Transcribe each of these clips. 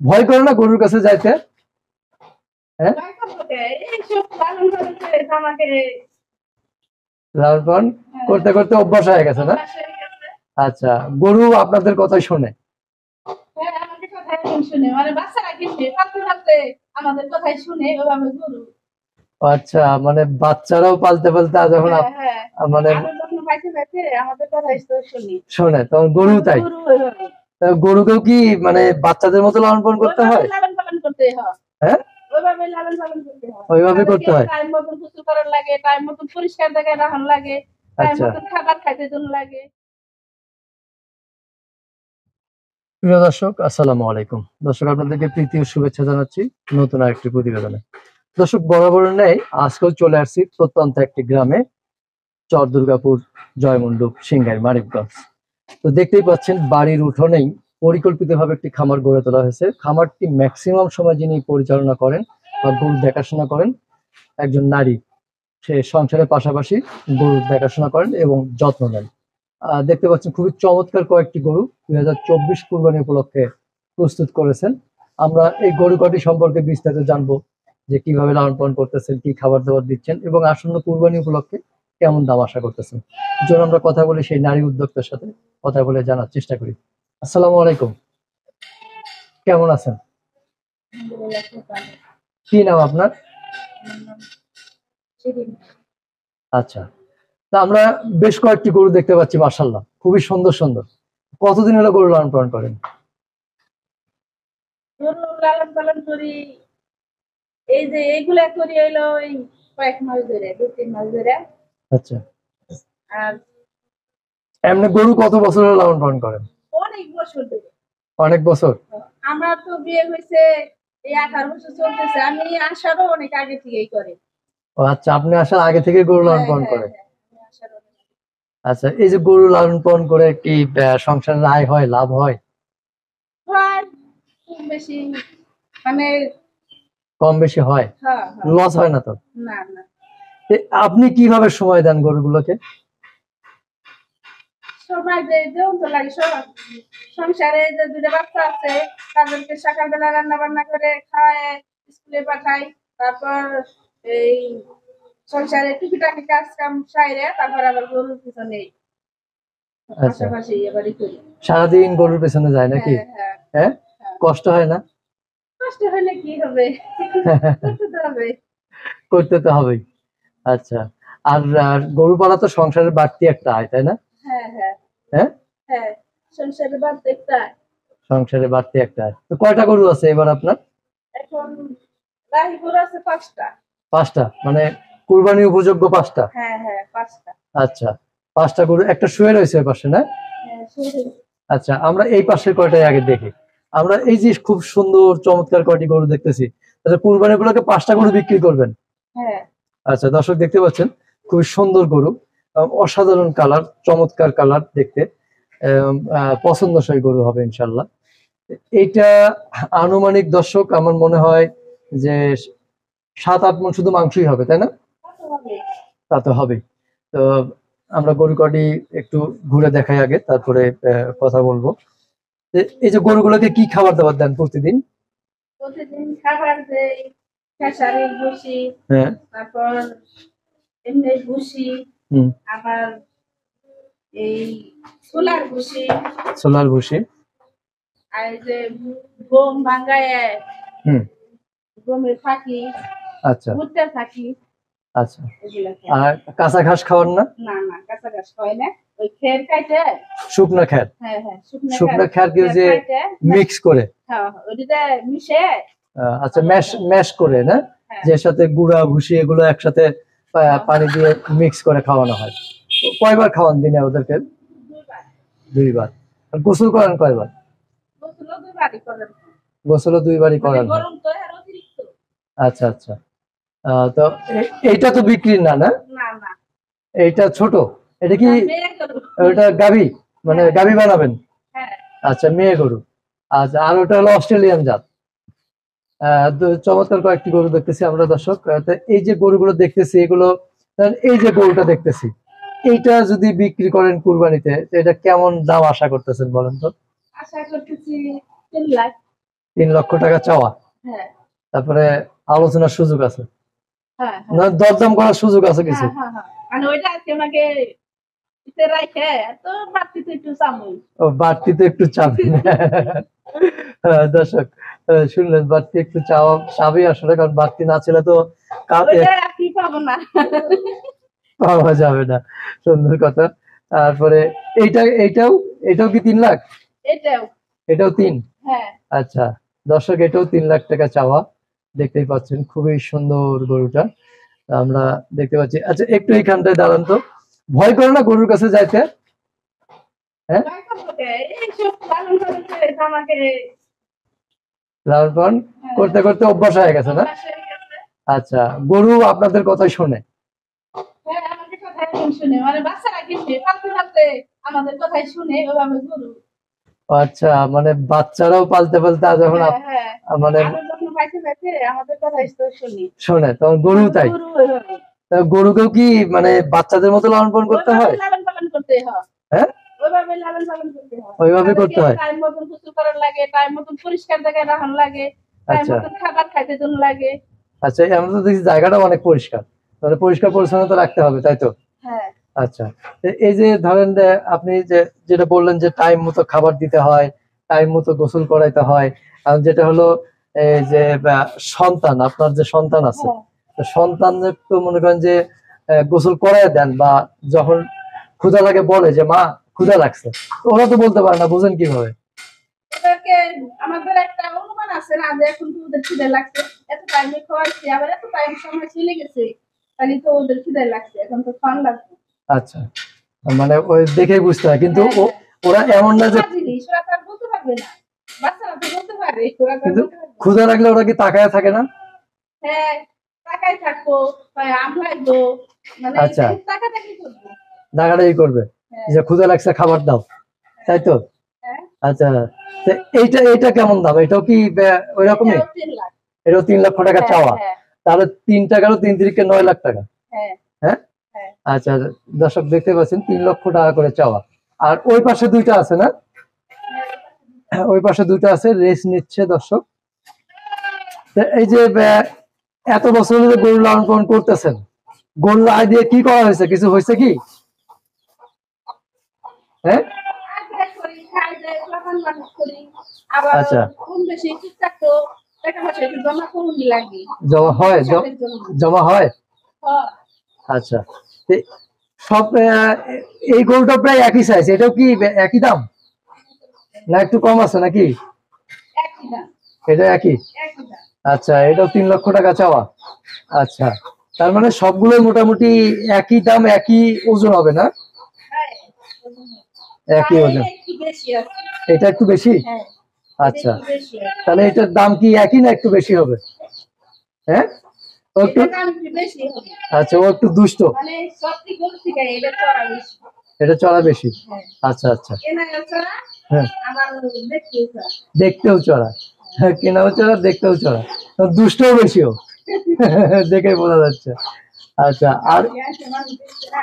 ভয় করে না গরুর কাছে যাইতে? হ্যাঁ, লালন পালন করতে করতে অভ্যাস হয়ে গেছে না? আচ্ছা, গরু আপনাদের কথাই শোনে? আচ্ছা, মানে বাচ্চারাও পালতে পালতে আজ এখন মানে শোনে, তখন গরু তাই? গরুকেও কি মানে বাচ্চাদের মতো লালন পালন করতে হয়? হ্যাঁ, ওইভাবে করতে হয়। টাইম মতন গোসল করার লাগে, টাইম মতন পরিষ্কার জায়গায় রাখার লাগে, টাইম আচ্ছা, মতন খাবার খাইতে জন্য লাগে। প্রিয় দর্শক, আসসালামু আলাইকুম। দর্শক, আপনাদেরকে প্রীতি ও শুভেচ্ছা জানাচ্ছি নতুন আরেকটি প্রতিবেদনে। দর্শক, বরাবর নেই আজকেও চলে আসছি প্রত্যন্ত একটি গ্রামে, চর দুর্গাপুর, জয়মন্ডপ, সিংগাই, মানিকগঞ্জ। তো দেখতেই পাচ্ছেন বাড়ির উঠোনেই পরিকল্পিতভাবে একটি খামার গড়ে তোলা হয়েছে। খামারটি ম্যাক্সিমাম সময় যিনি পরিচালনা করেন বা গরু দেখাশোনা করেন, একজন নারী। সে সংসারের পাশাপাশি গরু দেখাশোনা করেন এবং যত্ন নেন। দেখতে পাচ্ছেন খুবই চমৎকার কয়েকটি গরু 2024 কুরবানি উপলক্ষে প্রস্তুত করেছেন। আমরা এই গরু কটি সম্পর্কে বিস্তারিত জানবো, যে কিভাবে লালন পালন করতেছেন, কি খাবার দাবার দিচ্ছেন এবং আসন্ন কুরবানি উপলক্ষে কেমন দাম আশা করতেছেন। যখন আমরা কথা বলি সেই নারী উদ্যোক্তার সাথে কথা বলে জানার চেষ্টা করি। আসসালামু আলাইকুম, কেমন আছেন? কি নাম আপনার? আচ্ছা, তা আমরা বেশ কয়েকটি গরু দেখতে পাচ্ছি, মাশাআল্লাহ খুবই সুন্দর সুন্দর। কতদিন হলো গরু লালন পালন করেন? গরু লালন পালন করি, এই যে এইগুলা করি হইলো এই কয়েক মাস ধরে, 2-3 মাস ধরে। আচ্ছা, আর এমনি গরু কত বছর হলো লালন পালন করেন? অনেক বছর ধরে। অনেক বছর। আমার তো বিয়ে হয়েছে এই 18 বছর চলতেছে। আমি আসারও অনেক আগে থেকেই করি। ও আচ্ছা, আপনি আসার আগে থেকে গরু লালন পালন করেন? আচ্ছা, এই যে গরু লালন পালন করে কি সংসারের আয় হয়, লাভ হয়? খুব বেশি মানে কম বেশি হয়? লস হয় না তো? না না। আপনি কিভাবে সময় দেন গরুগুলোকে? সময় দেই, দেও তো লাগে। সংসারে যে 2টা বাচ্চা আছে, তাদেরকে সকালবেলা রান্না বান্না করে খাওয়ায় স্কুলে পাঠাই। তারপর এই সংসারে টুকিটাকি কাজ কাম সাইরে তারপর আবার গরুর পিছনে পাশাপাশি এবারই করি। সারাদিন গরুর পেছনে যায় নাকি? হ্যাঁ, কষ্ট হয় না? কষ্ট হলে কি হবে, করতে তো হবে। করতে তো হবেই। আচ্ছা, আর গরু পালা তো সংসারের বাড়তি একটা আয়, তাই না? হ্যাঁ হ্যাঁ হ্যাঁ, হ্যাঁ, সংসারে বাড়তি একটা আয়। সংসারে বাড়তি একটা আয়। তো কয়টা গরু আছে এবার আপনার? এখন রাহি গরু আছে 5টা। 5টা, মানে কুরবানি উপযোগ্য 5টা? হ্যাঁ হ্যাঁ, 5টা। আচ্ছা, 5টা গরু, একটা শুয়ে রয়েছে ওই পাশে না? হ্যাঁ, শুয়ে। আচ্ছা, আমরা এই পাশের কয়টাই আগে দেখি। আমরা এই যে খুব সুন্দর চমৎকার কয়টি গরু দেখতেছি, তাহলে কুরবানি উপলক্ষে 5টা গরু বিক্রি করবেন? হ্যাঁ। আচ্ছা, দর্শক দেখতে পাচ্ছেন খুবই সুন্দর গরু, অসাধারণ কালার, চমৎকার কালার দেখতে, পছন্দসই গরু হবে ইনশাল্লাহ। এইটা আনুমানিক দর্শক আমার মনে হয় যে 7-8 মণ শুধু মাংসই হবে, তাই না? তা তো হবেই। তো আমরা গরু কটি একটু ঘুরে দেখাই আগে, তারপরে কথা বলবো। এই যে গরুগুলোকে কি খাবার দাবার দেন প্রতিদিন? প্রতিদিন খাবার দেই খেসারির ভুসি, হ্যাঁ, তারপর এমনি ভুসি, আবার এই ছোলার ভুসি, ছোলার ভুসি, আর এই যে গম ভাঙ্গায় গমের থাকি। আচ্ছা, ভুট্টা থাকি। আচ্ছা, আর কাঁচা ঘাস খাওয়ান না? না না, কাঁচা ঘাস খাওয়াই না, ওই খের কাটে। শুকনো খের? হ্যাঁ হ্যাঁ, শুকনো খের কি যে মিক্স করে? হ্যাঁ, ওইটা মিশে। আচ্ছা, ম্যাশ করে না, যে সাথে গুঁড়া ভুসি এগুলো একসাথে পানি দিয়ে মিক্স করে খাওয়ানো হয়। কয়বার খাওয়ান দিনে ওদেরকে? 2বার। আর গোসল করেন কয়বার? গোসলও 2বারই করেন? আচ্ছা আচ্ছা। তো এইটা তো বিক্রি না? না, এইটা ছোট। এটা কি ওটা গাভী, মানে গাভী বানাবেন? আচ্ছা, মেয়ে গরু। আচ্ছা, আর ওটা হলো অস্ট্রেলিয়ান জাত। চমৎকার কয়েকটি গরু দেখতেছি আমরা দর্শক। এই যে গরুগুলো দেখতেছি এগুলো, এই যে গরুটা দেখতেছি, এইটা যদি বিক্রি করেন কুরবানিতে, এটা কেমন দাম আশা করতেছেন বলেন তো? আশা করতেছি 3 লাখ। 3 লক্ষ টাকা চাওয়া, হ্যাঁ তারপরে আলোচনার সুযোগ আছে, হ্যাঁ না দরদাম করার সুযোগ আছে কিছু? হ্যাঁ হ্যাঁ হ্যাঁ মানে ওইটা আজকে আমাকে ইতে রাখে তো বাড়তি তো একটু চামই ও বাড়তি তো একটু চাবি না। দর্শক শুনলেন, বাড়তি একটু চাওয়া চাবি আসলে, কারণ বাড়তি না ছিল তো ওইটা আর কি পাবো না। পাওয়া যাবে না। সুন্দর কথা। তারপরে এইটাও এটাও কি 3 লাখ? এটাও এটাও 3? হ্যাঁ আচ্ছা দর্শক, এটাও 3 লাখ টাকা চাওয়া। দেখতেই পাচ্ছেন খুবই সুন্দর গরুটা আমরা দেখতে পাচ্ছি। আচ্ছা একটু এইখানটায় দাঁড়ান তো, ভয় করে না গরুর কাছে যাইতে? হ্যাঁ, এইসব লালন পালন করে আমাকে লালন পালন করতে করতে অভ্যাস হয়ে গেছে না? অভ্যাস হয়ে গেছে। আচ্ছা, গরু আপনাদের কথাই শোনে? হ্যাঁ আমাদের কথাই এখন শুনে মানে বাচ্চারা কিনবে পালতে পালতে আমাদের কথাই শুনে ওভাবে গরু। আচ্ছা, মানে বাচ্চারাও পালতে পালতে আজ এখন হ্যাঁ হ্যাঁ মানে আমরা যখন পাইতে পাইতে আমাদের কথাই তো শুনি। শোনে, তখন গরু তাই? গরু ওইভাবে তা গরুকেও কি মানে বাচ্চাদের মতো লালন পালন করতে হয়? ওইভাবে লালন পালন করতে হয়। হ্যাঁ, ওইভাবে লালন পালন করতে হয়। ওইভাবে করতে হয়। টাইম মতন গোসল করার লাগে, টাইম মতন পরিষ্কার জায়গায় রাখার লাগে, টাইম আচ্ছা মতন খাবার খাইতে জন্য লাগে। আচ্ছা, আমরা তো দেখছি জায়গাটা অনেক পরিষ্কার, তাহলে পরিষ্কার পরিচ্ছন্নতা রাখতে হবে, তাই তো? হ্যাঁ আচ্ছা, এই যে ধরেন যে আপনি যেটা বললেন যে টাইম মতো খাবার দিতে হয়, টাইম মতো গোসল করাইতে হয়, আর যেটা হলো এই যে সন্তান, আপনার যে সন্তান আছে, হ্যাঁ তো সন্তানদের তো মনে করেন যে গোসল করায় দেন, বা যখন ক্ষুধা লাগে বলে যে মা ক্ষুধা লাগছে, তো ওরা তো বলতে পারে না, বুঝেন কিভাবে? ওদেরকে আমাদের একটা অনুমান আছে না যে এখন তো ওদের খিদে লাগছে, এত টাইমে খাওয়াচ্ছি আবার এত টাইম সময় চলে গেছে, তাহলে তো ওদের খিদে লাগছে, এখন তো খাওয়ান লাগবে। আচ্ছা, মানে ওই দেখেই বুঝতে হয়, কিন্তু হ্যাঁ হ্যাঁ ওরা এমন না যে, ওরা জিনিস ওরা তো আর বলতে পারবে না, বাচ্চারা তো বলতে পারে, ওরা তো আর কিন্তু বলতে পারবে না। ক্ষুধা লাগলে ওরা কি তাকায় থাকে না? হ্যাঁ টাকায় থাকবো আম লাগবো মানে আচ্ছা, টাকাটা কি করবো। ডাকাডাকি করবে হ্যাঁ যে ক্ষুধা লাগছে খাবার দাও, তাই তো? হ্যাঁ আচ্ছা, তো এইটা কেমন দাম? এটাও কি ওই রকমই? এটাও 3 লাখ। এটাও 3 লক্ষ টাকা হ্যাঁ চাওয়া? হ্যাঁ তাহলে 3 টাকারও 3 × 3 = 9 লাখ টাকা। হ্যাঁ হ্যাঁ, হ্যাঁ আচ্ছা দর্শক দেখতে পাচ্ছেন 3 লক্ষ টাকা করে চাওয়া। আর ওই পাশে 2টা আছে না? হ্যাঁ, ওই পাশে 2টা আছে, রেস নিচ্ছে দর্শক। তো এই যে এত বছর ধরে গরু লালন পালন করতেছেন, গরুর আয় দিয়ে কি করা হয়েছে? কিছু হয়েছে কি? হ্যাঁ, আবার আচ্ছা, কম বেশি টুকটাক তো টাকা পয়সা একটু জমা করুনই লাগে। জমা হয়? সংসারের জন্য। জমা হয়? হ্যাঁ, আচ্ছা, তো সব এই গরুটা প্রায় একই সাইজ, এটাও কি একই দাম না একটু কম আছে নাকি? একই দাম, এটা একই? একই দাম। আচ্ছা, এটাও 3 লক্ষ টাকা চাওয়া। আচ্ছা, তার মানে সবগুলো মোটামুটি একই দাম, একই ওজন হবে না? হ্যাঁ, একই আর ওজন। এটা একটু বেশি আছে। এটা একটু বেশি? হ্যাঁ, আচ্ছা, এটা একটু বেশি আছে। তাহলে এটার দাম কি একই না একটু বেশি হবে? হ্যাঁ, ও একটু, এটার দাম একটু বেশি হবে। আচ্ছা ও একটু দুষ্ট, মানে সত্যি গরু থেকে এটা চড়া বেশি। এটা চড়া বেশি। হ্যাঁ, আচ্ছা আচ্ছা, কেনাও চড়া, হ্যাঁ, আবার দেখতেও চড়া। দেখতেও চড়া, হ্যাঁ, কেনাও চড়া দেখতেও চড়া, তো দুষ্টও বেশিও। দেখে বোঝা যাচ্ছে। আচ্ছা, আর মানুষ দেখছে না।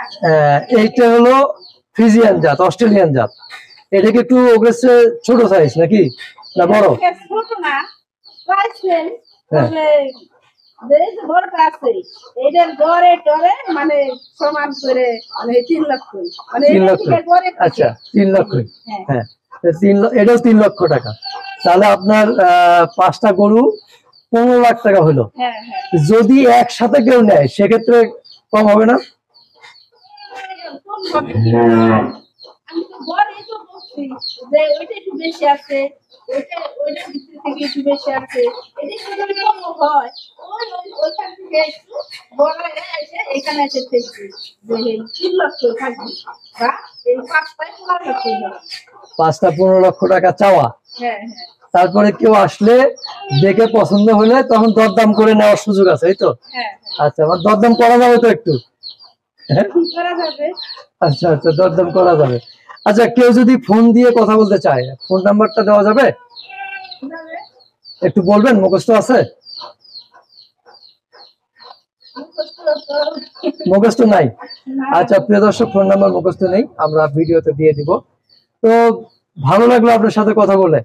এইটা হলো ফ্রিজিয়ান জাত, অস্ট্রেলিয়ান জাত। এটা কি একটু ওগেছে ছোট সাইজ নাকি না বড়? এটা ছোট না, প্রায় সেম, হ্যাঁ। তবে এই যে বড়টা আছে, এটার গড়ে টরে মানে সমান করে মানে 3 লক্ষ, মানে 3 লক্ষ? এটা থেকে গড়ে থেকে। আচ্ছা, 3 লক্ষ। হ্যাঁ হ্যাঁ, তো এটাও 3 লক্ষ টাকা। তাহলে আপনার 5টা গরু 15 লাখ টাকা হলো। হ্যাঁ হ্যাঁ যদি একসাথে কেউ নেয় সেক্ষেত্রে কম হবে না? কোন ভাবে? আমি তো গড়ে তো বলছি যে ওইটা একটু বেশি আছে, ওইটার ভিতর থেকে একটু বেশি আছে, এটা একটু যদি কম হয় ওইখান থেকে একটু বড় এসে এখানে এসে থেকে যে এই 3 লক্ষ থাকবে বা এই 5টায় 15 লক্ষ হবে। 5টা 15 লক্ষ টাকা চাওয়া। হ্যাঁ হ্যাঁ তারপরে কেউ আসলে দেখে পছন্দ হলে তখন দরদাম করে নেওয়ার সুযোগ আছে, এই তো? হ্যাঁ আচ্ছা, আমার দরদাম করা যাবে তো একটু? হ্যাঁ, কি করা যাবে? আচ্ছা আচ্ছা, দরদাম করা যাবে। আচ্ছা, কেউ যদি ফোন দিয়ে কথা বলতে চায়, ফোন নাম্বারটা দেওয়া যাবে? কিভাবে? একটু বলবেন, মুখস্থ আছে? মুখস্থ তো মুখস্থ নাই? না। আচ্ছা প্রিয় দর্শক, ফোন নাম্বার মুখস্থ নেই, আমরা ভিডিওতে দিয়ে দিব। তো ভালো লাগলো আপনার সাথে কথা বলে।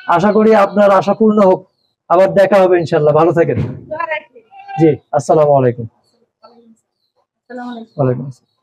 আশা করি আপনার আশা পূর্ণ হোক। আবার দেখা হবে ইনশাল্লাহ। ভালো থাকেন। দোয়া রাখি। জি, আসসালামু আলাইকুম। আসসালামু আলাইকুম। ওয়ালাইকুম আসসালাম।